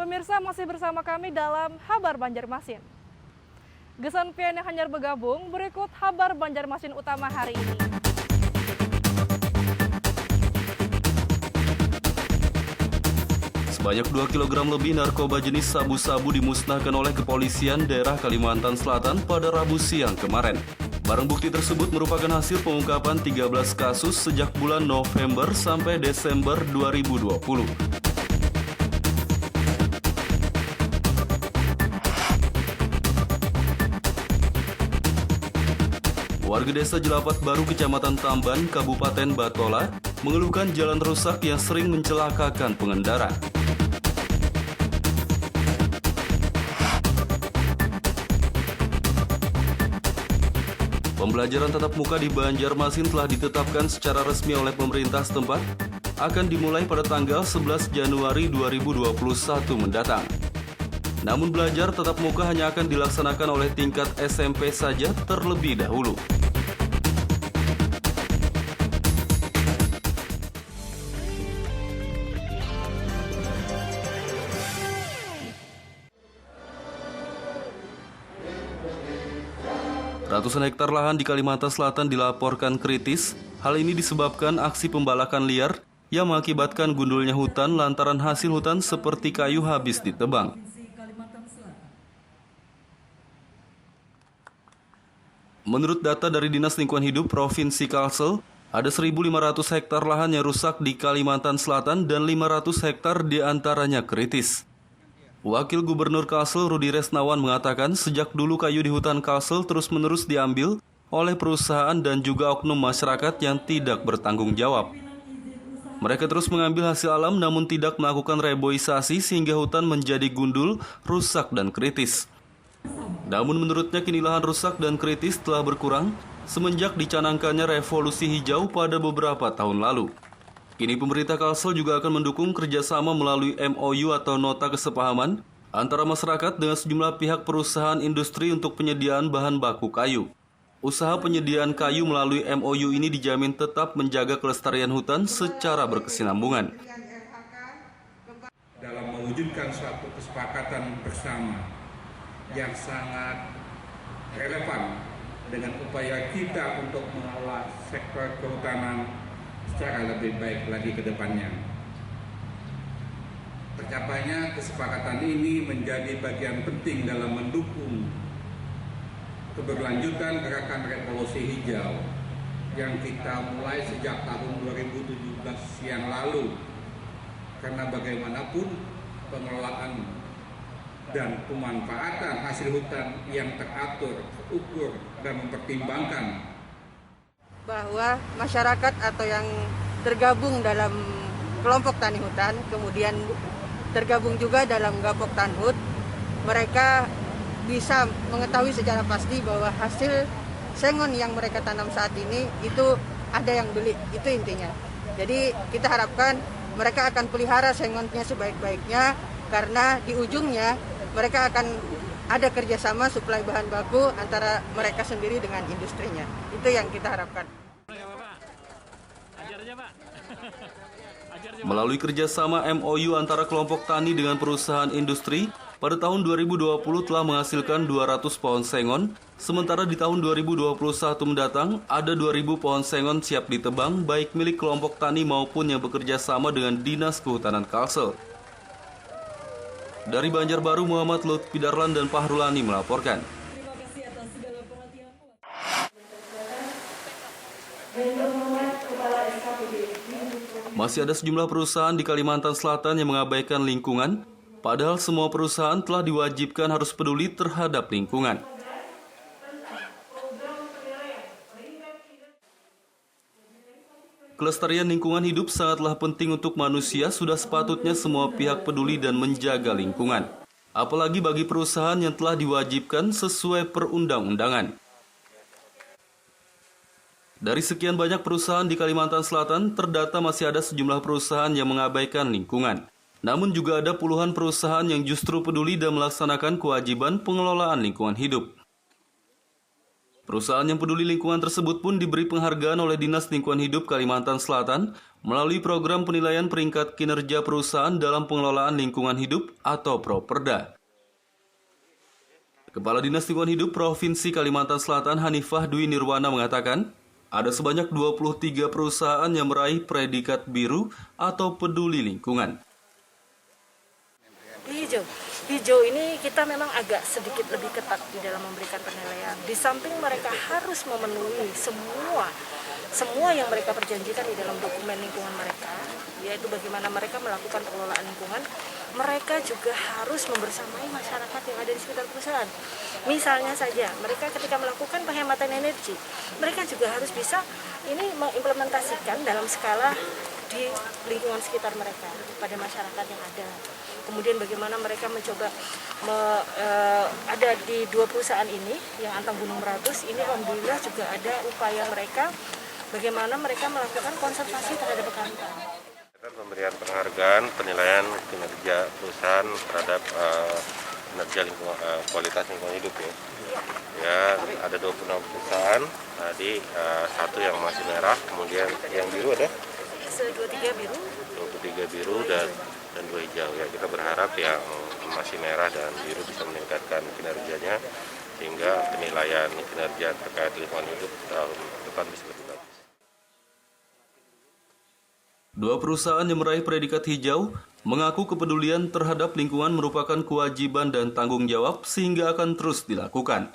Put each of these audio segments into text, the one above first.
Pemirsa masih bersama kami dalam Habar Banjarmasin. Gesan pian yang hanyar bergabung, berikut Habar Banjarmasin utama hari ini. Sebanyak 2 kg lebih narkoba jenis sabu-sabu dimusnahkan oleh kepolisian daerah Kalimantan Selatan pada Rabu siang kemarin. Barang bukti tersebut merupakan hasil pengungkapan 13 kasus sejak bulan November sampai Desember 2020. Warga desa Jelapat Baru, Kecamatan Tamban, Kabupaten Batola, mengeluhkan jalan rusak yang sering mencelakakan pengendara. Pembelajaran tatap muka di Banjarmasin telah ditetapkan secara resmi oleh pemerintah setempat, akan dimulai pada tanggal 11 Januari 2021 mendatang. Namun belajar tatap muka hanya akan dilaksanakan oleh tingkat SMP saja terlebih dahulu. Ratusan hektar lahan di Kalimantan Selatan dilaporkan kritis. Hal ini disebabkan aksi pembalakan liar yang mengakibatkan gundulnya hutan lantaran hasil hutan seperti kayu habis ditebang. Menurut data dari Dinas Lingkungan Hidup Provinsi Kalsel, ada 1.500 hektar lahan yang rusak di Kalimantan Selatan dan 500 hektar diantaranya kritis. Wakil Gubernur Kalsel Rudi Resnawan mengatakan sejak dulu kayu di hutan Kalsel terus-menerus diambil oleh perusahaan dan juga oknum masyarakat yang tidak bertanggung jawab. Mereka terus mengambil hasil alam namun tidak melakukan reboisasi sehingga hutan menjadi gundul, rusak dan kritis. Namun menurutnya kini lahan rusak dan kritis telah berkurang semenjak dicanangkannya revolusi hijau pada beberapa tahun lalu. Kini pemerintah Kalsel juga akan mendukung kerjasama melalui MOU atau Nota Kesepahaman antara masyarakat dengan sejumlah pihak perusahaan industri untuk penyediaan bahan baku kayu. Usaha penyediaan kayu melalui MOU ini dijamin tetap menjaga kelestarian hutan secara berkesinambungan. Dalam mewujudkan suatu kesepakatan bersama yang sangat relevan dengan upaya kita untuk mengelola sektor kehutanan secara lebih baik lagi ke depannya. Tercapainya kesepakatan ini menjadi bagian penting dalam mendukung keberlanjutan gerakan revolusi hijau yang kita mulai sejak tahun 2017 yang lalu. Karena bagaimanapun pengelolaan dan pemanfaatan hasil hutan yang teratur, terukur, dan mempertimbangkan bahwa masyarakat atau yang tergabung dalam kelompok tani hutan, kemudian tergabung juga dalam Gapok Tanhut, mereka bisa mengetahui secara pasti bahwa hasil sengon yang mereka tanam saat ini itu ada yang beli, itu intinya. Jadi kita harapkan mereka akan pelihara sengonnya sebaik-baiknya karena di ujungnya mereka akan ada kerjasama suplai bahan baku antara mereka sendiri dengan industrinya. Itu yang kita harapkan. Melalui kerjasama MOU antara kelompok tani dengan perusahaan industri, pada tahun 2020 telah menghasilkan 200 pohon sengon, sementara di tahun 2021 mendatang ada 2.000 pohon sengon siap ditebang baik milik kelompok tani maupun yang bekerja sama dengan Dinas Kehutanan Kalsel. Dari Banjarbaru, Muhammad Lutfi Darlan dan Fahrulani melaporkan. Masih ada sejumlah perusahaan di Kalimantan Selatan yang mengabaikan lingkungan, padahal semua perusahaan telah diwajibkan harus peduli terhadap lingkungan. Kelestarian lingkungan hidup sangatlah penting untuk manusia, sudah sepatutnya semua pihak peduli dan menjaga lingkungan. Apalagi bagi perusahaan yang telah diwajibkan sesuai perundang-undangan. Dari sekian banyak perusahaan di Kalimantan Selatan, terdata masih ada sejumlah perusahaan yang mengabaikan lingkungan. Namun juga ada puluhan perusahaan yang justru peduli dan melaksanakan kewajiban pengelolaan lingkungan hidup. Perusahaan yang peduli lingkungan tersebut pun diberi penghargaan oleh Dinas Lingkungan Hidup Kalimantan Selatan melalui program penilaian peringkat kinerja perusahaan dalam pengelolaan lingkungan hidup atau Properda. Kepala Dinas Lingkungan Hidup Provinsi Kalimantan Selatan Hanifah Dwi Nirwana mengatakan, ada sebanyak 23 perusahaan yang meraih predikat biru atau peduli lingkungan. Hijau ini kita memang agak sedikit lebih ketat di dalam memberikan penilaian. Di samping mereka harus memenuhi semua yang mereka perjanjikan di dalam dokumen lingkungan mereka, yaitu bagaimana mereka melakukan pengelolaan lingkungan, mereka juga harus membersamai masyarakat yang ada di sekitar perusahaan. Misalnya saja, mereka ketika melakukan penghematan energi, mereka juga harus bisa ini mengimplementasikan dalam skala di lingkungan sekitar mereka, pada masyarakat yang ada. Kemudian bagaimana mereka mencoba ada di 2 perusahaan ini, yang Antang Gunung Meratus, ini alhamdulillah juga ada upaya mereka, bagaimana mereka melakukan konservasi terhadap bekantan. Pemberian penghargaan penilaian kinerja perusahaan terhadap kinerja kualitas lingkungan hidup ya. Ya, ada 26 perusahaan, tadi satu yang masih merah, kemudian yang biru ada? 23 biru. 23 biru dan 2 hijau ya. Kita berharap yang masih merah dan biru bisa meningkatkan kinerjanya sehingga penilaian kinerja terkait lingkungan hidup tahun depan bisa lebih bagus. 2 perusahaan yang meraih predikat hijau mengaku kepedulian terhadap lingkungan merupakan kewajiban dan tanggung jawab sehingga akan terus dilakukan.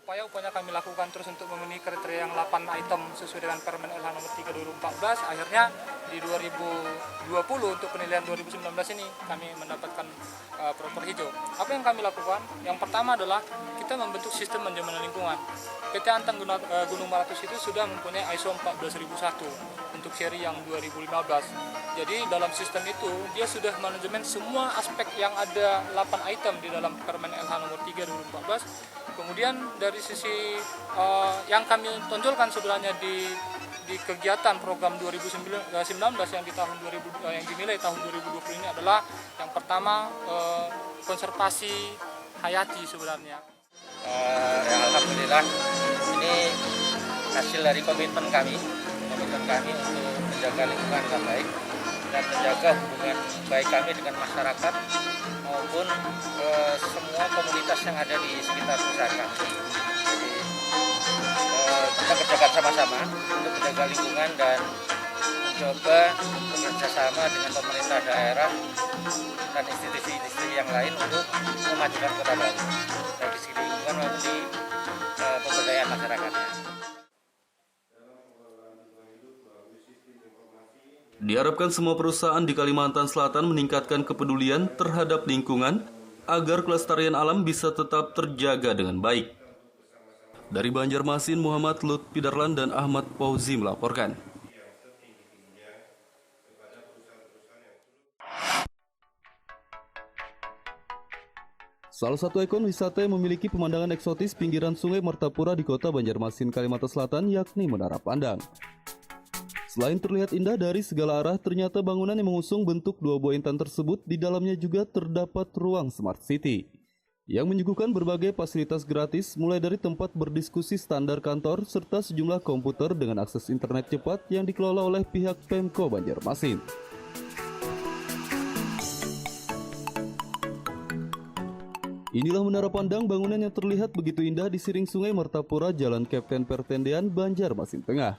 Upaya-upaya kami lakukan terus untuk memenuhi kriteria yang 8 item sesuai dengan Permen LH nomor 3 2014. Akhirnya di 2020 untuk penilaian 2019 ini kami mendapatkan proper hijau. Apa yang kami lakukan? Yang pertama adalah kita membentuk sistem manajemen lingkungan. PT Antang Gunung Meratus itu sudah mempunyai ISO 14001 untuk seri yang 2015. Jadi dalam sistem itu dia sudah manajemen semua aspek yang ada 8 item di dalam Permen LH nomor 3 2014. Kemudian dari sisi yang kami tonjolkan sebenarnya di kegiatan program 2019 yang di tahun 2000 yang dinilai tahun 2020 ini adalah yang pertama konservasi hayati sebenarnya. Yang alhamdulillah ini hasil dari komitmen kami untuk menjaga lingkungan yang baik dan menjaga hubungan baik kami dengan masyarakat maupun semua komunitas yang ada di sekitar perusahaan kami. Jadi kita kerjakan sama-sama untuk menjaga lingkungan dan mencoba bekerja sama dengan pemerintah daerah dan institusi-institusi yang lain untuk memajukan Kota Batu dari segi lingkungan maupun di pemberdayaan masyarakatnya. Diharapkan semua perusahaan di Kalimantan Selatan meningkatkan kepedulian terhadap lingkungan agar kelestarian alam bisa tetap terjaga dengan baik. Dari Banjarmasin, Muhammad Lutfi Darlan dan Ahmad Fauzi melaporkan. Salah satu ikon wisata yang memiliki pemandangan eksotis pinggiran Sungai Martapura di kota Banjarmasin, Kalimantan Selatan yakni Menara Pandang. Selain terlihat indah dari segala arah, ternyata bangunan yang mengusung bentuk 2 buah intan tersebut di dalamnya juga terdapat ruang Smart City yang menyuguhkan berbagai fasilitas gratis mulai dari tempat berdiskusi standar kantor serta sejumlah komputer dengan akses internet cepat yang dikelola oleh pihak Pemko Banjarmasin. Inilah Menara Pandang, bangunan yang terlihat begitu indah di siring Sungai Martapura, Jalan Kapten Pertendean, Banjarmasin Tengah.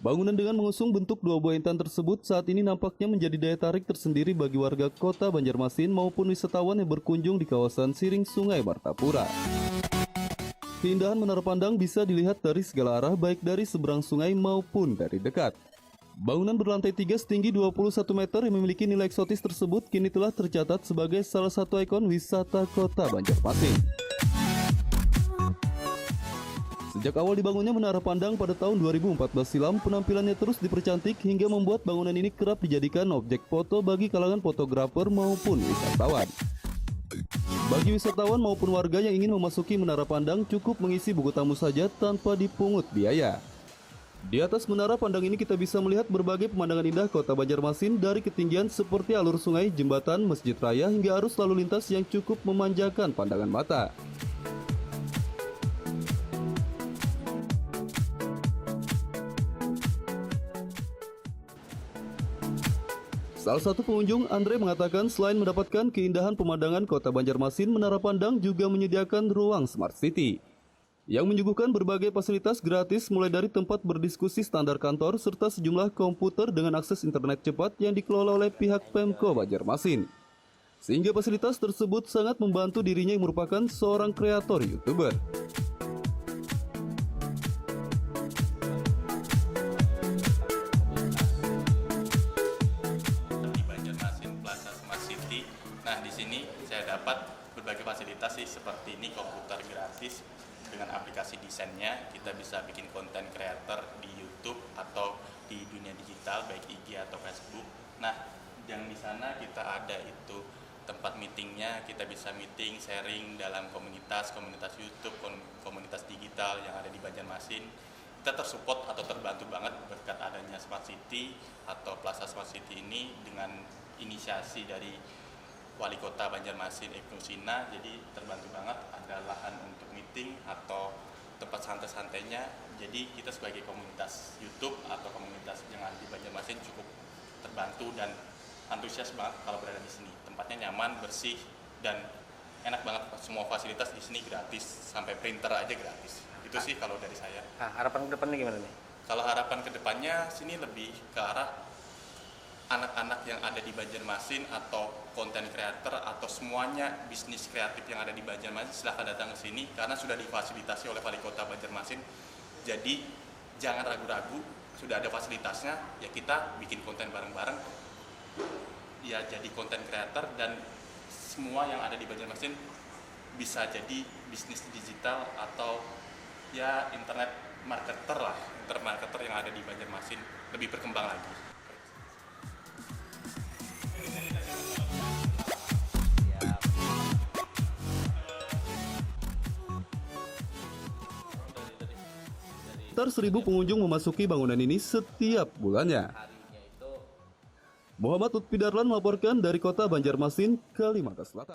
Bangunan dengan mengusung bentuk 2 buah intan tersebut saat ini nampaknya menjadi daya tarik tersendiri bagi warga kota Banjarmasin maupun wisatawan yang berkunjung di kawasan siring Sungai Martapura. Keindahan Menara Pandang bisa dilihat dari segala arah, baik dari seberang sungai maupun dari dekat. Bangunan berlantai 3 setinggi 21 meter yang memiliki nilai eksotis tersebut kini telah tercatat sebagai salah satu ikon wisata kota Banjarmasin. Sejak awal dibangunnya Menara Pandang pada tahun 2014 silam, penampilannya terus dipercantik hingga membuat bangunan ini kerap dijadikan objek foto bagi kalangan fotografer maupun wisatawan. Bagi wisatawan maupun warga yang ingin memasuki Menara Pandang cukup mengisi buku tamu saja tanpa dipungut biaya. Di atas Menara Pandang ini kita bisa melihat berbagai pemandangan indah kota Banjarmasin dari ketinggian seperti alur sungai, jembatan, masjid raya hingga arus lalu lintas yang cukup memanjakan pandangan mata. Salah satu pengunjung, Andre, mengatakan selain mendapatkan keindahan pemandangan kota Banjarmasin, Menara Pandang juga menyediakan ruang Smart City yang menyuguhkan berbagai fasilitas gratis mulai dari tempat berdiskusi standar kantor serta sejumlah komputer dengan akses internet cepat yang dikelola oleh pihak Pemko Banjarmasin. Sehingga fasilitas tersebut sangat membantu dirinya yang merupakan seorang kreator YouTuber. Di Banjarmasin Plaza Smart City. Nah, di sini saya dapat berbagai fasilitas sih, seperti ini komputer gratis dengan aplikasi desainnya. Kita bisa bikin konten creator di YouTube atau di dunia digital baik IG atau Facebook. Nah, yang di sana kita ada itu tempat meetingnya, kita bisa meeting, sharing dalam komunitas YouTube, komunitas digital yang ada di Banjarmasin. Kita tersupport atau terbantu banget berkat adanya Smart City atau Plaza Smart City ini dengan inisiasi dari Wali Kota Banjarmasin Ibnu Sina. Jadi terbantu banget ada lahan untuk meeting atau tempat santai-santainya. Jadi kita sebagai komunitas YouTube atau komunitas yang ada di Banjarmasin cukup terbantu dan antusias banget kalau berada di sini. Tempatnya nyaman, bersih, dan enak banget. Semua fasilitas di sini gratis, sampai printer aja gratis. Itu sih kalau dari saya. Nah, harapan ke depannya gimana nih? Kalau harapan ke depannya sini lebih ke arah anak-anak yang ada di Banjarmasin atau konten creator atau semuanya bisnis kreatif yang ada di Banjarmasin, silahkan datang ke sini karena sudah difasilitasi oleh Wali Kota Banjarmasin. Jadi jangan ragu-ragu, sudah ada fasilitasnya, ya kita bikin konten bareng-bareng, ya jadi konten creator, dan semua yang ada di Banjarmasin bisa jadi bisnis digital atau ya internet marketer lah, internet marketer yang ada di Banjarmasin lebih berkembang lagi. Sekitar 1.000 pengunjung memasuki bangunan ini setiap bulannya. Muhammad Lutfi Darlan melaporkan dari kota Banjarmasin, Kalimantan Selatan.